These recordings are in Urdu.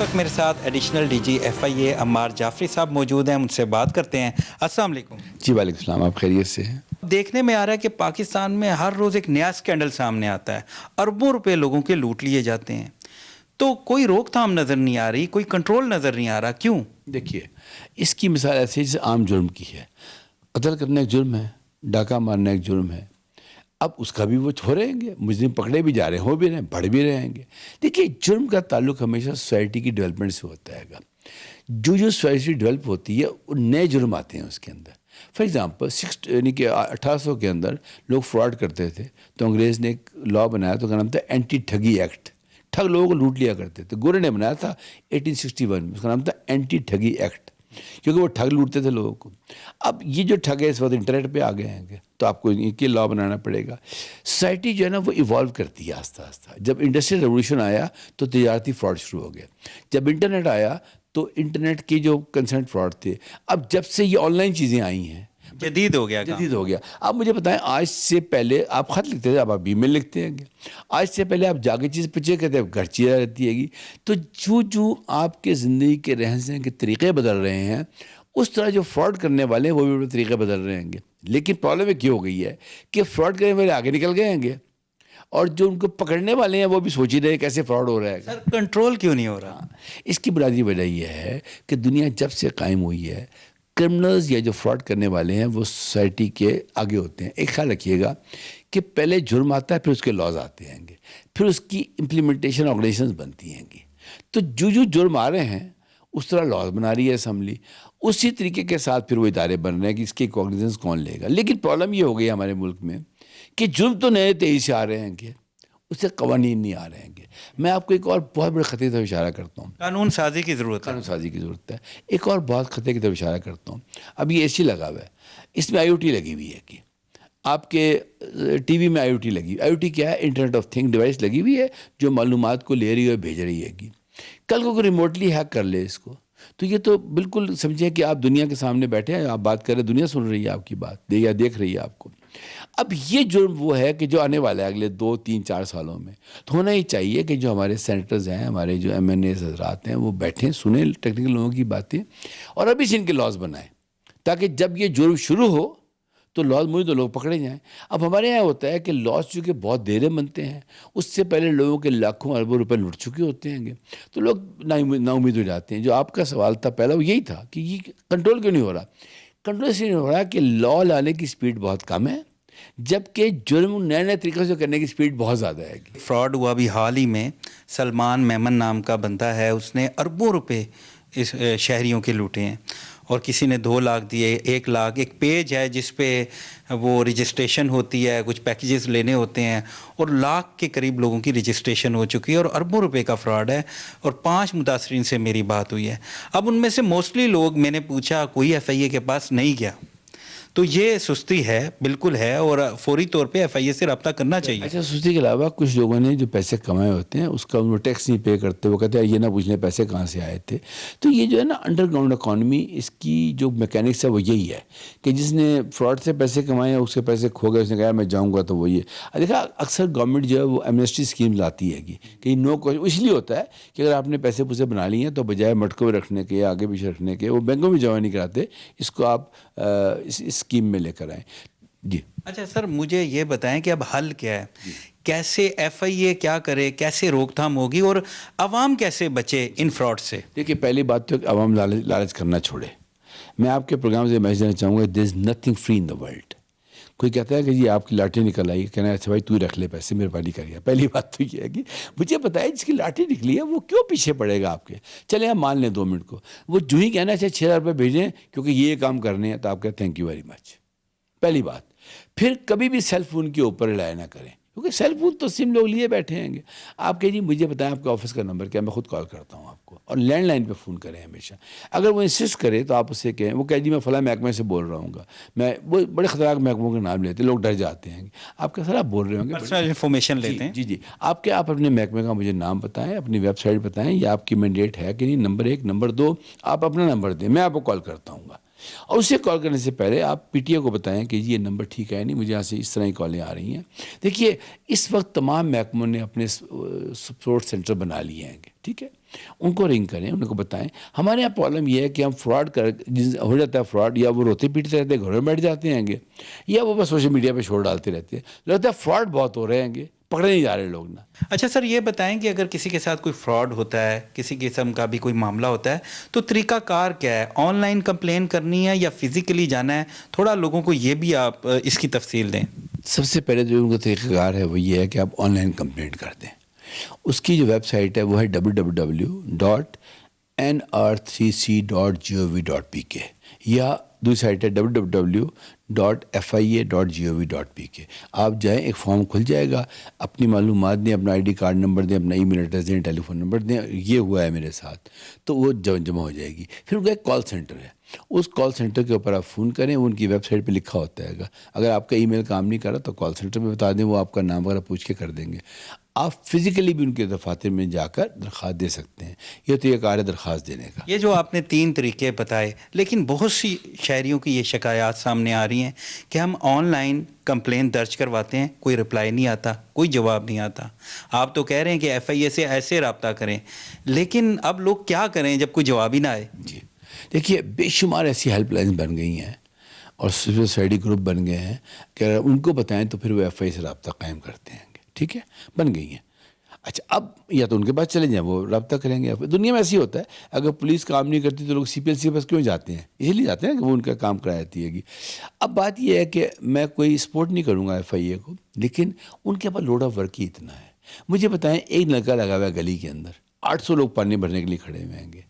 وقت میرے ساتھ additional D G FIA Ammar Jafri صاحب موجود ہیں، ان سے بات کرتے ہیں۔ السلام علیکم جی وعلیکم السلام، آپ خیریت سے ہیں؟ دیکھنے میں آ رہا ہے کہ پاکستان میں ہر روز ایک نیا اسکینڈل سامنے آتا ہے، اربوں روپے لوگوں کے لوٹ لیے جاتے ہیں، تو کوئی روک تھام نظر نہیں آ رہی، کوئی کنٹرول نظر نہیں آ رہا، کیوں؟ دیکھیے، اس کی مثال ایسے جیسے عام جرم کی ہے۔ قتل کرنا ایک جرم ہے، ڈاکہ مارنا ایک جرم ہے، اب اس کا بھی وہ ہو رہیں گے، مجرم پکڑے بھی جا رہے ہیں، ہو بھی رہے ہیں، بڑھ بھی رہیں گے۔ دیکھیے، جرم کا تعلق ہمیشہ سوسائٹی کی ڈیولپمنٹ سے ہوتا ہے گا۔ جو سوسائٹی ڈیولپ ہوتی ہے وہ نئے جرم آتے ہیں اس کے اندر۔ فار ایگزامپل یعنی کہ 1800 کے اندر لوگ فراڈ کرتے تھے، تو انگریز نے ایک لا بنایا تو کا نام تھا اینٹی ٹھگی ایکٹ۔ ٹھگ لوگوں کو لوٹ لیا کرتے تھے، گورے نے بنایا تھا 1861 میں، اس کا نام تھا اینٹی ٹھگی ایکٹ، کیونکہ وہ ٹھگ لوٹتے تھے لوگوں کو۔ اب یہ جو ٹھگ ہے اس وقت انٹرنیٹ پہ آ گئے ہیں، تو آپ کو ان کے لا بنانا پڑے گا۔ سوسائٹی جو ہے نا وہ ایوالو کرتی ہے آہستہ آہستہ۔ جب انڈسٹریل ریولیوشن آیا تو تجارتی فراڈ شروع ہو گیا، جب انٹرنیٹ آیا تو انٹرنیٹ کی جو کنسنٹ فراڈ تھے، اب جب سے یہ آن لائن چیزیں آئی ہیں جدید ہو گیا کام۔ جدید ہو گیا۔ آپ مجھے بتائیں، آج سے پہلے آپ خط لکھتے تھے، اب آپ ای میل لکھتے ہیں گے۔ آج سے پہلے آپ جا کے چیز پوچھے کرتے، اب گھر چیز رہتی ہے گی۔ تو جو آپ کے زندگی کے رہن سہن کے طریقے بدل رہے ہیں، اس طرح جو فراڈ کرنے والے ہیں وہ بھی اپنے طریقے بدل رہے ہیں گے۔ لیکن پرابلم یہ ہو گئی ہے کہ فراڈ کرنے والے آگے نکل گئے ہیں گے، اور جو ان کو پکڑنے والے ہیں وہ بھی سوچ ہی رہے ہیں کیسے فراڈ ہو رہا ہے۔ سر کنٹرول کیوں نہیں ہو رہا؟ اس کی بنیادی وجہ یہ ہے کہ دنیا جب سے قائم ہوئی ہے، کرمنلز یا جو فراڈ کرنے والے ہیں وہ سوسائٹی کے آگے ہوتے ہیں۔ ایک خیال رکھیے گا کہ پہلے جرم آتا ہے، پھر اس کے لاز آتے ہیں گے، پھر اس کی امپلیمنٹیشن آرگنائزیشنز بنتی ہیں گی۔ تو جو جرم آ رہے ہیں اس طرح لاز بنا رہی ہے اسمبلی، اسی طریقے کے ساتھ پھر وہ ادارے بن رہے ہیں کہ اس کی کوگنیزنس کون لے گا۔ لیکن پرابلم یہ ہو گئی ہمارے ملک میں کہ جرم تو نئے تیزی سے آ رہے ہیں کہ اس سے قوانین نہیں آ رہے ہیں گے۔ میں آپ کو ایک اور بہت بڑے خطے کی طرف اشارہ کرتا ہوں۔ قانون سازی کی ضرورت ہے۔ قانون سازی کی ضرورت ہے۔ ایک اور بہت خطے کی طرف اشارہ کرتا ہوں۔ اب یہ AC لگا ہوا ہے، اس میں IoT لگی ہوئی ہے کہ آپ کے ٹی وی میں IoT لگی ہوئی۔ IoT کیا ہے؟ انٹرنیٹ آف تھنگ ڈیوائس لگی ہوئی ہے جو معلومات کو لے رہی ہے اور بھیج رہی ہے کہ کل کو کوئی ریموٹلی ہیک کر لے اس کو، تو یہ تو بالکل سمجھیں کہ آپ دنیا کے سامنے بیٹھے ہیں، آپ بات کر رہے ہیں، دنیا سن رہی ہے آپ کی بات یا دیکھ رہی ہے آپ کو۔ اب یہ جرم وہ ہے کہ جو آنے والا ہے اگلے 2 3 4 سالوں میں، تو ہونا ہی چاہیے کہ جو ہمارے سینیٹرز ہیں، ہمارے جو MNAs حضرات ہیں، وہ بیٹھیں، سنیں ٹیکنیکل لوگوں کی باتیں اور ابھی سے ان کے لاز بنائیں، تاکہ جب یہ جرم شروع ہو تو لاز مجھے تو لوگ پکڑے جائیں۔ اب ہمارے یہاں ہوتا ہے کہ لاز چونکہ بہت دیریں بنتے ہیں، اس سے پہلے لوگوں کے لاکھوں اربوں روپے لٹ چکے ہوتے ہیں گے، تو لوگ نا امید ہو جاتے ہیں۔ جو آپ کا سوال تھا پہلا وہ یہی تھا کہ یہ کنٹرول کیوں نہیں ہو رہا؟ کنٹرول اس لیے نہیں ہو رہا کہ لا لانے کی سپیڈ بہت کم ہے، جبکہ جرم نئے طریقے سے کرنے کی سپیڈ بہت زیادہ ہے۔ فراڈ ہوا بھی حال ہی میں، سلمان میمن نام کا بندہ ہے، اس نے اربوں روپے اس شہریوں کے لوٹے ہیں، اور کسی نے 2 لاکھ دیے، 1 لاکھ۔ ایک پیج ہے جس پہ وہ رجسٹریشن ہوتی ہے، کچھ پیکیجز لینے ہوتے ہیں، اور لاکھ کے قریب لوگوں کی رجسٹریشن ہو چکی ہے اور اربوں روپے کا فراڈ ہے، اور 5 متاثرین سے میری بات ہوئی ہے۔ اب ان میں سے موسٹلی لوگ، میں نے پوچھا، کوئی FIA کے پاس نہیں گیا، تو یہ سستی ہے، بالکل ہے، اور فوری طور پہ FIA سے رابطہ کرنا چاہیے۔ اچھا، سستی کے علاوہ کچھ لوگوں نے جو پیسے کمائے ہوتے ہیں اس کا وہ ٹیکس نہیں پے کرتے، وہ کہتے ہیں یہ نہ پوچھنے پیسے کہاں سے آئے تھے۔ تو یہ جو ہے نا انڈر گراؤنڈ اکانومی، اس کی جو میکینکس ہے وہ یہی ہے کہ جس نے فراڈ سے پیسے کمائے ہیں، اس کے پیسے کھو گئے، اس نے کہا میں جاؤں گا تو وہ یہ دیکھا۔ اکثر گورنمنٹ جو ہے وہ ایمنسٹی اسکیم لاتی ہے کہ نو کوشچن، اس لیے ہوتا ہے کہ اگر آپ نے پیسے پوسے بنا لیے ہیں تو بجائے مٹکوں میں رکھنے کے یا آگے پیچھے رکھنے کے، وہ بینکوں میں جمع نہیں کراتے، اس کو آپ اس اسکیم میں لے کر آئیں۔ جی اچھا سر، مجھے یہ بتائیں کہ اب حل کیا ہے؟ کیسے FIA کیا کرے، کیسے روک تھام ہوگی، اور عوام کیسے بچے ان فراڈ سے؟ دیکھیے، پہلی بات تو عوام لالچ کرنا چھوڑے۔ میں آپ کے پروگرام سے میسج دینا چاہوں گا، there is nothing free in the world. کوئی کہتا ہے کہ جی آپ کی لاٹھی نکل آئی، کہنا ہے اچھا بھائی تو رکھ لے پیسے، مہربانی کریے۔ پہلی بات تو یہ ہے کہ مجھے بتائیں جس کی لاٹھی نکلی ہے وہ کیوں پیچھے پڑے گا آپ کے؟ چلے آپ مان لیں 2 منٹ کو، وہ جو ہی کہنا اچھا 6,000 روپے بھیجیں کیونکہ یہ کام کرنے ہیں، تو آپ کہتے تھینک یو ویری مچ۔ پہلی بات۔ پھر کبھی بھی سیل فون کے اوپر رلائے نہ کریں، کیونکہ سیل فون تو سم لوگ لیے بیٹھے ہیں گے۔ آپ کہ جی مجھے بتائیں آپ کے آفس کا نمبر کیا، میں خود کال کرتا ہوں آپ کو، اور لینڈ لائن پہ فون کریں ہمیشہ۔ اگر وہ انسسٹ کرے تو آپ اسے کہیں، وہ کہہ جی میں فلاں محکمے سے بول رہا ہوں گا، میں وہ بڑے خطرناک محکموں کے نام لیتے، لوگ ڈر جاتے ہیں۔ آپ کا سر آپ بول رہے ہوں گے، پرسنل انفارمیشن لیتے ہیں۔ جی آپ اپنے محکمے کا مجھے نام بتائیں، اپنی ویب سائٹ بتائیں، یا آپ کی مینڈیٹ ہے کہ نہیں، نمبر 1۔ نمبر 2، آپ اپنا نمبر دیں، میں آپ کو کال کرتا ہوں گا۔ اور اسے کال کرنے سے پہلے آپ پی ٹی اے کو بتائیں کہ یہ نمبر ٹھیک ہے نہیں، مجھے یہاں سے اس طرح کی کالیں آ رہی ہیں. دیکھیے اس وقت تمام محکموں نے اپنے سپورٹ سینٹر بنا لیے ہیں، ٹھیک ہے، ان کو رنگ کریں، ان کو بتائیں. ہمارے یہاں پرابلم یہ ہے کہ ہم فراڈ ہو جاتا ہے فراڈ، یا وہ روتے پیٹتے رہتے ہیں، گھروں میں بیٹھ جاتے ہیں گے، یا وہ بس سوشل میڈیا پہ چھوڑ ڈالتے رہتے ہیں. لگتا ہے فراڈ بہت ہو رہے ہیں گے، پکڑے نہیں جا رہے لوگ نا. اچھا سر، یہ بتائیں کہ اگر کسی کے ساتھ کوئی فراڈ ہوتا ہے، کسی قسم کا بھی کوئی معاملہ ہوتا ہے، تو طریقہ کار کیا ہے؟ آن لائن کمپلین کرنی ہے یا فزیکلی جانا ہے؟ تھوڑا لوگوں کو یہ بھی آپ اس کی تفصیل دیں. سب سے پہلے جو ان کا طریقہ کار ہے وہ یہ ہے کہ آپ آن لائن کمپلینٹ کر دیں. اس کی جو ویب سائٹ ہے وہ ہے www.nr3c.gov.pk، یا دوسری سائٹ ہے www.fia.gov.pk. آپ جائیں، ایک فارم کھل جائے گا، اپنی معلومات دیں، اپنا آئی ڈی کارڈ نمبر دیں، اپنا ای میل ایڈریس دیں، ٹیلی فون نمبر دیں، یہ ہوا ہے میرے ساتھ، تو وہ جمع ہو جائے گی. پھر ان کا ایک کال سینٹر ہے، اس کال سینٹر کے اوپر آپ فون کریں، وہ ان کی ویب سائٹ پہ لکھا ہوتا ہے گا. اگر آپ کا ای میل کام نہیں کر رہا تو کال سینٹر پہ بتا دیں، وہ آپ کا نام وغیرہ پوچھ کے کر دیں گے. آپ فزیکلی بھی ان کے دفاتر میں جا کر درخواست دے سکتے ہیں. یہ تو یہ کار ہے درخواست دینے کا. یہ جو آپ نے 3 طریقے بتائے، لیکن بہت سی شہریوں کی یہ شکایات سامنے آ رہی ہیں کہ ہم آن لائن کمپلین درج کرواتے ہیں، کوئی رپلائی نہیں آتا، کوئی جواب نہیں آتا. آپ تو کہہ رہے ہیں کہ ایف آئی اے سے ایسے رابطہ کریں، لیکن اب لوگ کیا کریں جب کوئی جواب ہی نہ آئے؟ جی دیکھیے، بے شمار ایسی ہیلپ لائنز بن گئی ہیں اور سول سوسائٹی گروپ بن گئے ہیں کہ اگر ان کو بتائیں تو پھر وہ ایف آئی سے رابطہ قائم کرتے ہیں. ٹھیک ہے، بن گئی ہیں. اچھا، اب یا تو ان کے پاس چلے جائیں، وہ رابطہ کریں گے. دنیا میں ایسی ہوتا ہے، اگر پولیس کام نہیں کرتی تو لوگ سی پی ایل سی کے پاس کیوں جاتے ہیں؟ اسی لیے جاتے ہیں کہ وہ ان کا کام کرا دیتی ہے گی. اب بات یہ ہے کہ میں کوئی سپورٹ نہیں کروں گا ایف آئی اے کو، لیکن ان کے پاس لوڈ آف ورک ہی اتنا ہے. مجھے بتائیں، ایک نلکا لگا ہوا ہے گلی کے اندر، 800 لوگ پانی بھرنے کے لیے کھڑے ہوئے ہیں گے،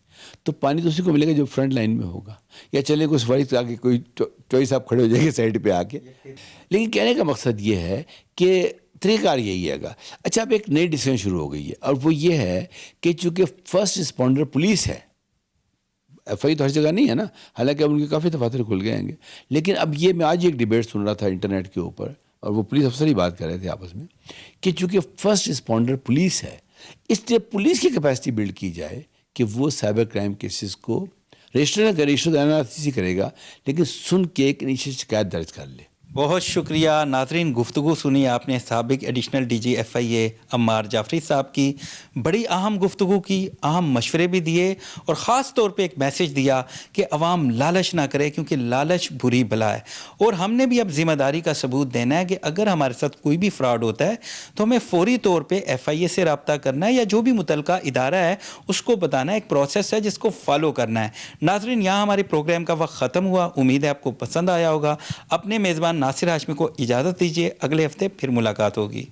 تو پانی تو اسی کو ملے گا جو فرنٹ لائن میں ہوگا. یا چلے کوئی سفارش آ کے کوئی چوئی صاحب کھڑے ہو جائیں گے سائڈ پہ آ کے. لیکن کہنے کا مقصد یہ ہے کہ طریقہ کار یہی ہے گا. اچھا، اب ایک نئی ڈسکشن شروع ہو گئی ہے، اور وہ یہ ہے کہ چونکہ فرسٹ رسپونڈر پولیس ہے، ایف آئی تو ہر جگہ نہیں ہے نا، حالانکہ اب ان کے کافی دفاتر کھل گئے ہیں گے. لیکن اب یہ میں آج ایک ڈیبیٹ سن رہا تھا انٹرنیٹ کے اوپر، اور وہ پولیس افسر ہی بات کر رہے تھے آپس میں، کہ چونکہ فرسٹ رسپونڈر پولیس ہے، اس لیے پولیس کی کیپیسٹی بلڈ کی جائے کہ وہ سائبر کرائم کیسز کو رجسٹر نہ کرے، رجسٹر NRC کرے گا، لیکن سن کے ایک انیشیل شکایت درج کر لے. بہت شکریہ ناظرین. گفتگو سنی آپ نے سابق ایڈیشنل ڈی جی ایف آئی اے عمار جعفری صاحب کی. بڑی اہم گفتگو کی، اہم مشورے بھی دیے، اور خاص طور پہ ایک میسج دیا کہ عوام لالچ نہ کرے، کیونکہ لالچ بری بلا ہے. اور ہم نے بھی اب ذمہ داری کا ثبوت دینا ہے کہ اگر ہمارے ساتھ کوئی بھی فراڈ ہوتا ہے تو ہمیں فوری طور پہ ایف آئی اے سے رابطہ کرنا ہے، یا جو بھی متعلقہ ادارہ ہے اس کو بتانا ہے. ایک پروسیس ہے جس کو فالو کرنا ہے. ناظرین، یہاں ہمارے پروگرام کا وقت ختم ہوا. امید ہے آپ کو پسند آیا ہوگا. اپنے میزبان ناصر ہاشمی کو اجازت دیجیے، اگلے ہفتے پھر ملاقات ہوگی.